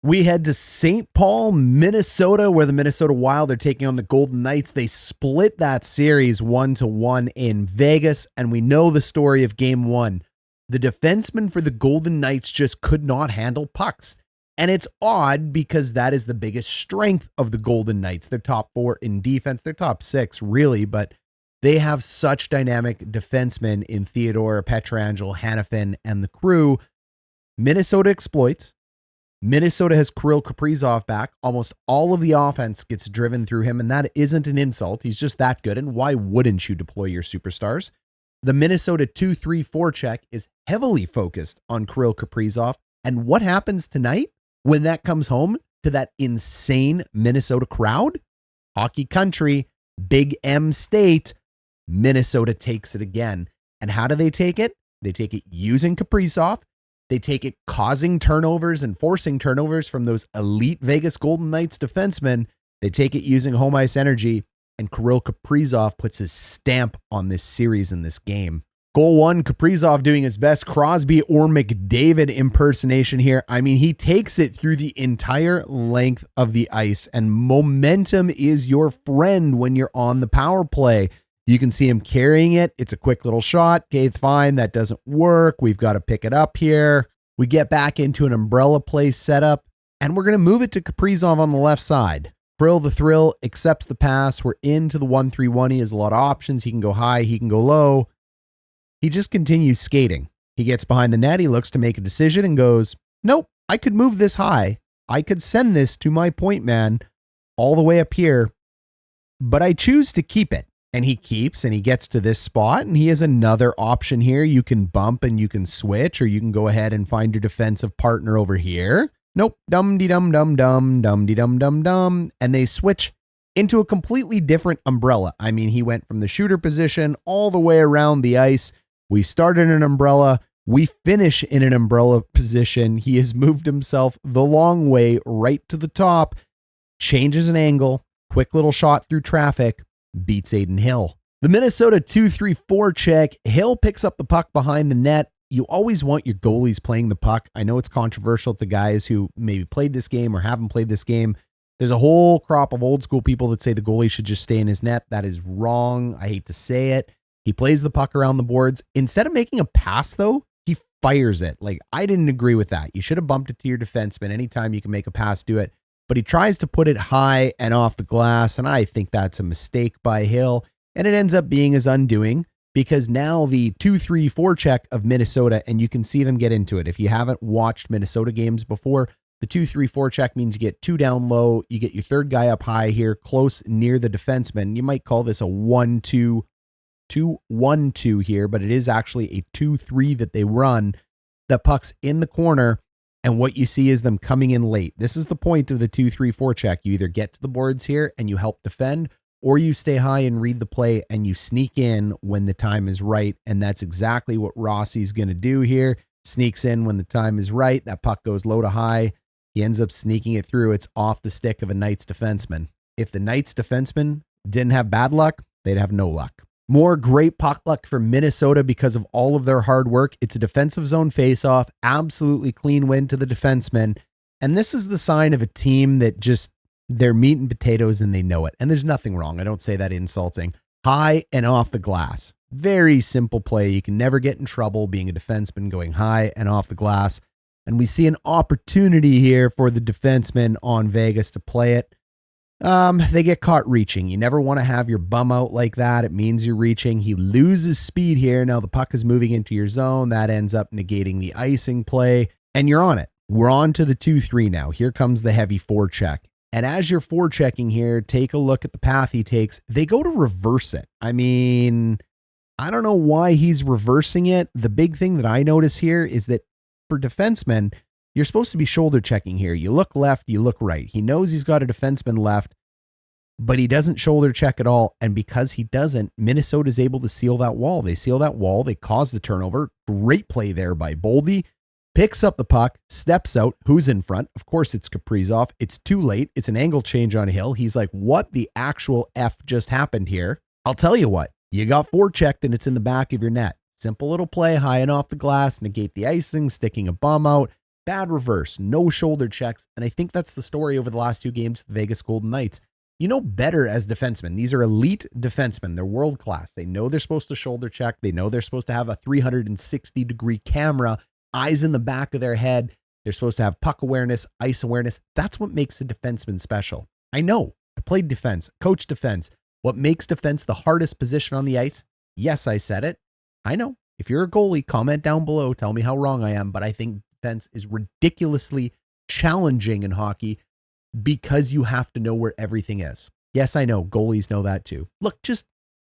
We head to St. Paul, Minnesota, where the Minnesota Wild are taking on the Golden Knights. They split that series 1-1 in Vegas, and we know the story of game one. The defensemen for the Golden Knights just could not handle pucks. And it's odd because that is the biggest strength of the Golden Knights. They're top 4 in defense. They're top 6, really, but they have such dynamic defensemen in Theodore, Pietrangelo, Hanifin, and the crew. Minnesota exploits. Minnesota has Kirill Kaprizov back. Almost all of the offense gets driven through him, and that isn't an insult. He's just that good, and why wouldn't you deploy your superstars? The Minnesota 2-3 forecheck is heavily focused on Kirill Kaprizov, and what happens tonight when that comes home to that insane Minnesota crowd? Hockey country, Big M state, Minnesota takes it again. And how do they take it? They take it using Kaprizov. They take it causing turnovers and forcing turnovers from those elite Vegas Golden Knights defensemen. They take it using home ice energy, and Kirill Kaprizov puts his stamp on this series in this game. Goal one, Kaprizov doing his best Crosby or McDavid impersonation here. I mean, he takes it through the entire length of the ice, and momentum is your friend when you're on the power play. You can see him carrying it. It's a quick little shot. Okay, fine. That doesn't work. We've got to pick it up here. We get back into an umbrella play setup, and we're going to move it to Kaprizov on the left side. Frill the Thrill accepts the pass. We're into the 1-3-1. He has a lot of options. He can go high. He can go low. He just continues skating. He gets behind the net. He looks to make a decision and goes, nope, I could move this high. I could send this to my point man all the way up here, but I choose to keep it. And he keeps, and he gets to this spot, and he has another option here. You can bump and you can switch, or you can go ahead and find your defensive partner over here. Nope, dum-de-dum-dum-dum, dum-de-dum-dum-dum. And they switch into a completely different umbrella. I mean, he went from the shooter position all the way around the ice. We start in an umbrella. We finish in an umbrella position. He has moved himself the long way right to the top, changes an angle, quick little shot through traffic, beats Aiden Hill. The Minnesota 2-3 forecheck. Hill picks up the puck behind the net. You always want your goalies playing the puck. I know it's controversial to guys who maybe played this game or haven't played this game. There's a whole crop of old school people that say the goalie should just stay in his net. That is wrong. I hate to say it. He plays the puck around the boards. Instead of making a pass, though, he fires it. Like, I didn't agree with that. You should have bumped it to your defenseman. Anytime you can make a pass, do it. But he tries to put it high and off the glass, and I think that's a mistake by Hill. And it ends up being his undoing, because now the 2-3 forecheck of Minnesota, and you can see them get into it. If you haven't watched Minnesota games before, the 2-3 forecheck means you get 2 down low, you get your third guy up high here, close near the defenseman. You might call this a 1-2, 2-1-2 here, but it is actually a 2-3 that they run. The puck's in the corner, and what you see is them coming in late. This is the point of the 2-3 forecheck. You either get to the boards here and you help defend, or you stay high and read the play and you sneak in when the time is right. And that's exactly what Rossi's going to do here. Sneaks in when the time is right. That puck goes low to high. He ends up sneaking it through. It's off the stick of a Knights defenseman. If the Knights defenseman didn't have bad luck, they'd have no luck. More great puck luck for Minnesota because of all of their hard work. It's a defensive zone faceoff, absolutely clean win to the defenseman. And this is the sign of a team that just, they're meat and potatoes and they know it. And there's nothing wrong. I don't say that insulting. High and off the glass. Very simple play. You can never get in trouble being a defenseman going high and off the glass. And we see an opportunity here for the defenseman on Vegas to play it. They get caught reaching. You never want to have your bum out like that. It means you're reaching. He loses speed here. Now the puck is moving into your zone. That ends up negating the icing play, and you're on it. We're on to the 2-3 now. Here comes the heavy forecheck. And as you're forechecking here, take a look at the path he takes. They go to reverse it. I mean, I don't know why he's reversing it. The big thing that I notice here is that for defensemen, you're supposed to be shoulder checking here. You look left, you look right. He knows he's got a defenseman left, but he doesn't shoulder check at all. And because he doesn't, Minnesota's able to seal that wall. They seal that wall. They cause the turnover. Great play there by Boldy. Picks up the puck, steps out. Who's in front? Of course, it's Kaprizov. It's too late. It's an angle change on Hill. He's like, what the actual F just happened here? I'll tell you what. You got forechecked and it's in the back of your net. Simple little play, high and off the glass, negate the icing, sticking a bum out. bad reverse, no shoulder checks. And I think that's the story over the last 2 games with Vegas Golden Knights. You know better as defensemen. These are elite defensemen. They're world class. They know they're supposed to shoulder check. They know they're supposed to have a 360-degree camera, eyes in the back of their head. They're supposed to have puck awareness, ice awareness. That's what makes a defenseman special. I know. I played defense, coached defense. What makes defense the hardest position on the ice? Yes, I said it. I know. If you're a goalie, comment down below. Tell me how wrong I am. But I think defense is ridiculously challenging in hockey because you have to know where everything is. Yes, I know. Goalies know that too. Look, just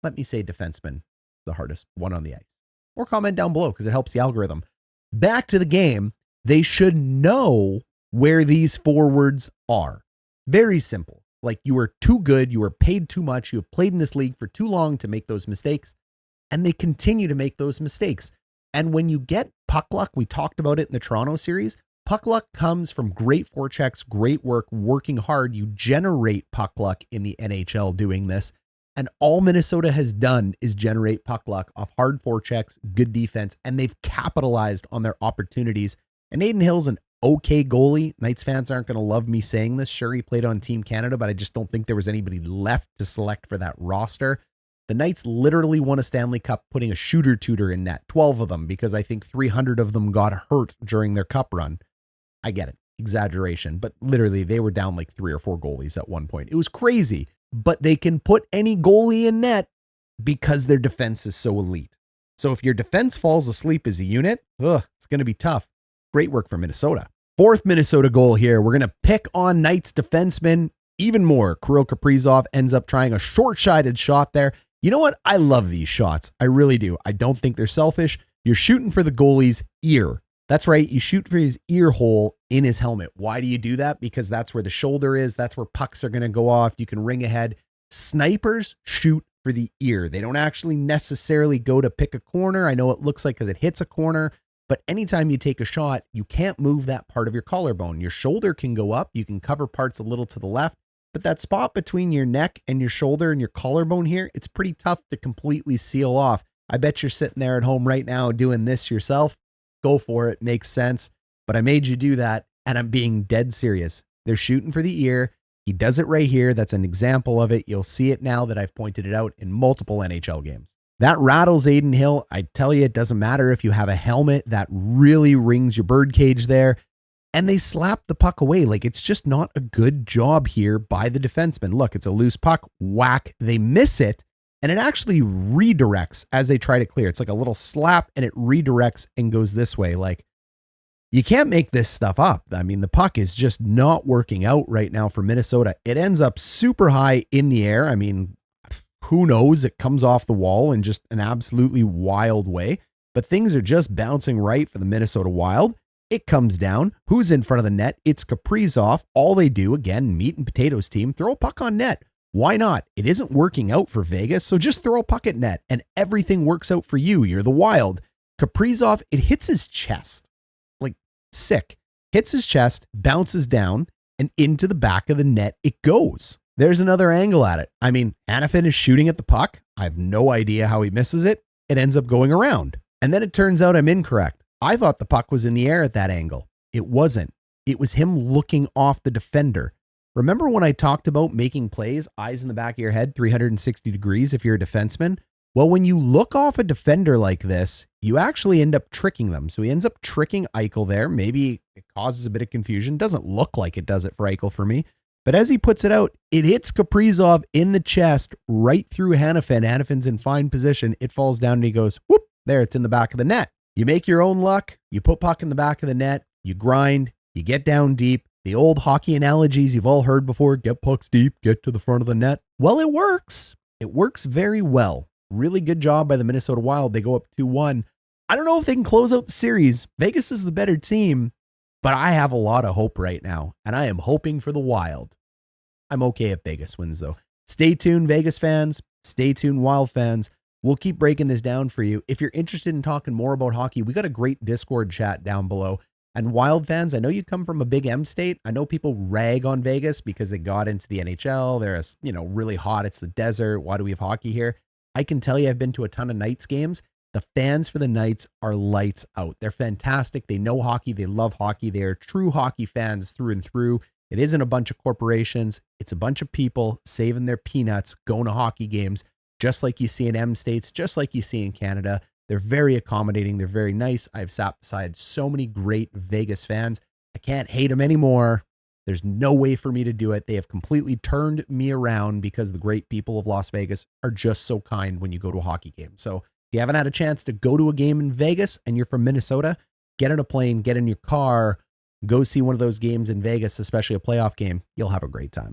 let me say defenseman, the hardest one on the ice. Or comment down below because it helps the algorithm. Back to the game. They should know where these forwards are. Very simple. Like, you are too good. You are paid too much. You have played in this league for too long to make those mistakes. And they continue to make those mistakes. And when you get puck luck, we talked about it in the Toronto series, puck luck comes from great forechecks, great work, working hard. You generate puck luck in the NHL doing this. And all Minnesota has done is generate puck luck off hard forechecks, good defense, and they've capitalized on their opportunities. And Adin Hill's an okay goalie. Knights fans aren't going to love me saying this. Sure, he played on Team Canada, but I just don't think there was anybody left to select for that roster. The Knights literally won a Stanley Cup putting a shooter-tutor in net, 12 of them, because I think 300 of them got hurt during their cup run. I get it, exaggeration, but literally they were down like 3 or 4 goalies at one point. It was crazy, but they can put any goalie in net because their defense is so elite. So if your defense falls asleep as a unit, it's going to be tough. Great work for Minnesota. 4th Minnesota goal here. We're going to pick on Knights defenseman even more. Kirill Kaprizov ends up trying a short-sided shot there. You know what? I love these shots. I really do. I don't think they're selfish. You're shooting for the goalie's ear. That's right. You shoot for his ear hole in his helmet. Why do you do that? Because that's where the shoulder is. That's where pucks are going to go off. You can ring ahead. Snipers shoot for the ear. They don't actually necessarily go to pick a corner. I know it looks like because it hits a corner, but anytime you take a shot, you can't move that part of your collarbone. Your shoulder can go up. You can cover parts a little to the left. But that spot between your neck and your shoulder and your collarbone here, it's pretty tough to completely seal off. I bet you're sitting there at home right now doing this yourself. Go for it. Makes sense. But I made you do that, and I'm being dead serious. They're shooting for the ear. He does it right here. That's an example of it. You'll see it now that I've pointed it out in multiple NHL games. That rattles Adin Hill. I tell you, it doesn't matter if you have a helmet. That really rings your birdcage there. And they slap the puck away. Like, it's just not a good job here by the defenseman. Look, it's a loose puck. Whack. They miss it. And it actually redirects as they try to clear. It's like a little slap and it redirects and goes this way. Like, you can't make this stuff up. I mean, the puck is just not working out right now for Minnesota. It ends up super high in the air. I mean, who knows? It comes off the wall in just an absolutely wild way. But things are just bouncing right for the Minnesota Wild. It comes down. Who's in front of the net? It's Kaprizov. All they do, again, meat and potatoes team, throw a puck on net. Why not? It isn't working out for Vegas, so just throw a puck at net and everything works out for you. You're the Wild. Kaprizov, it hits his chest. Like, sick. Hits his chest, bounces down, and into the back of the net it goes. There's another angle at it. I mean, Hanifin is shooting at the puck. I have no idea how he misses it. It ends up going around. And then it turns out I'm incorrect. I thought the puck was in the air at that angle. It wasn't. It was him looking off the defender. Remember when I talked about making plays, eyes in the back of your head, 360 degrees if you're a defenseman? Well, when you look off a defender like this, you actually end up tricking them. So he ends up tricking Eichel there. Maybe it causes a bit of confusion. Doesn't look like it does it for Eichel for me. But as he puts it out, it hits Kaprizov in the chest right through Hanifin. Hanifin's in fine position. It falls down and he goes, whoop, there, it's in the back of the net. You make your own luck. You put puck in the back of the net. You grind. You get down deep. The old hockey analogies you've all heard before, get pucks deep, get to the front of the net. Well, it works. It works very well. Really good job by the Minnesota Wild. They go up 2-1. I don't know if they can close out the series. Vegas is the better team, but I have a lot of hope right now, and I am hoping for the Wild. I'm okay if Vegas wins, though. Stay tuned, Vegas fans. Stay tuned, Wild fans. We'll keep breaking this down for you. If you're interested in talking more about hockey, we got a great Discord chat down below. And Wild fans, I know you come from a big M state. I know people rag on Vegas because they got into the NHL. They're, really hot. It's the desert. Why do we have hockey here? I can tell you I've been to a ton of Knights games. The fans for the Knights are lights out. They're fantastic. They know hockey. They love hockey. They are true hockey fans through and through. It isn't a bunch of corporations. It's a bunch of people saving their peanuts, going to hockey games, just like you see in M states, just like you see in Canada. They're very accommodating. They're very nice. I've sat beside so many great Vegas fans. I can't hate them anymore. There's no way for me to do it. They have completely turned me around because the great people of Las Vegas are just so kind when you go to a hockey game. So if you haven't had a chance to go to a game in Vegas and you're from Minnesota, get in a plane, get in your car, go see one of those games in Vegas, especially a playoff game. You'll have a great time.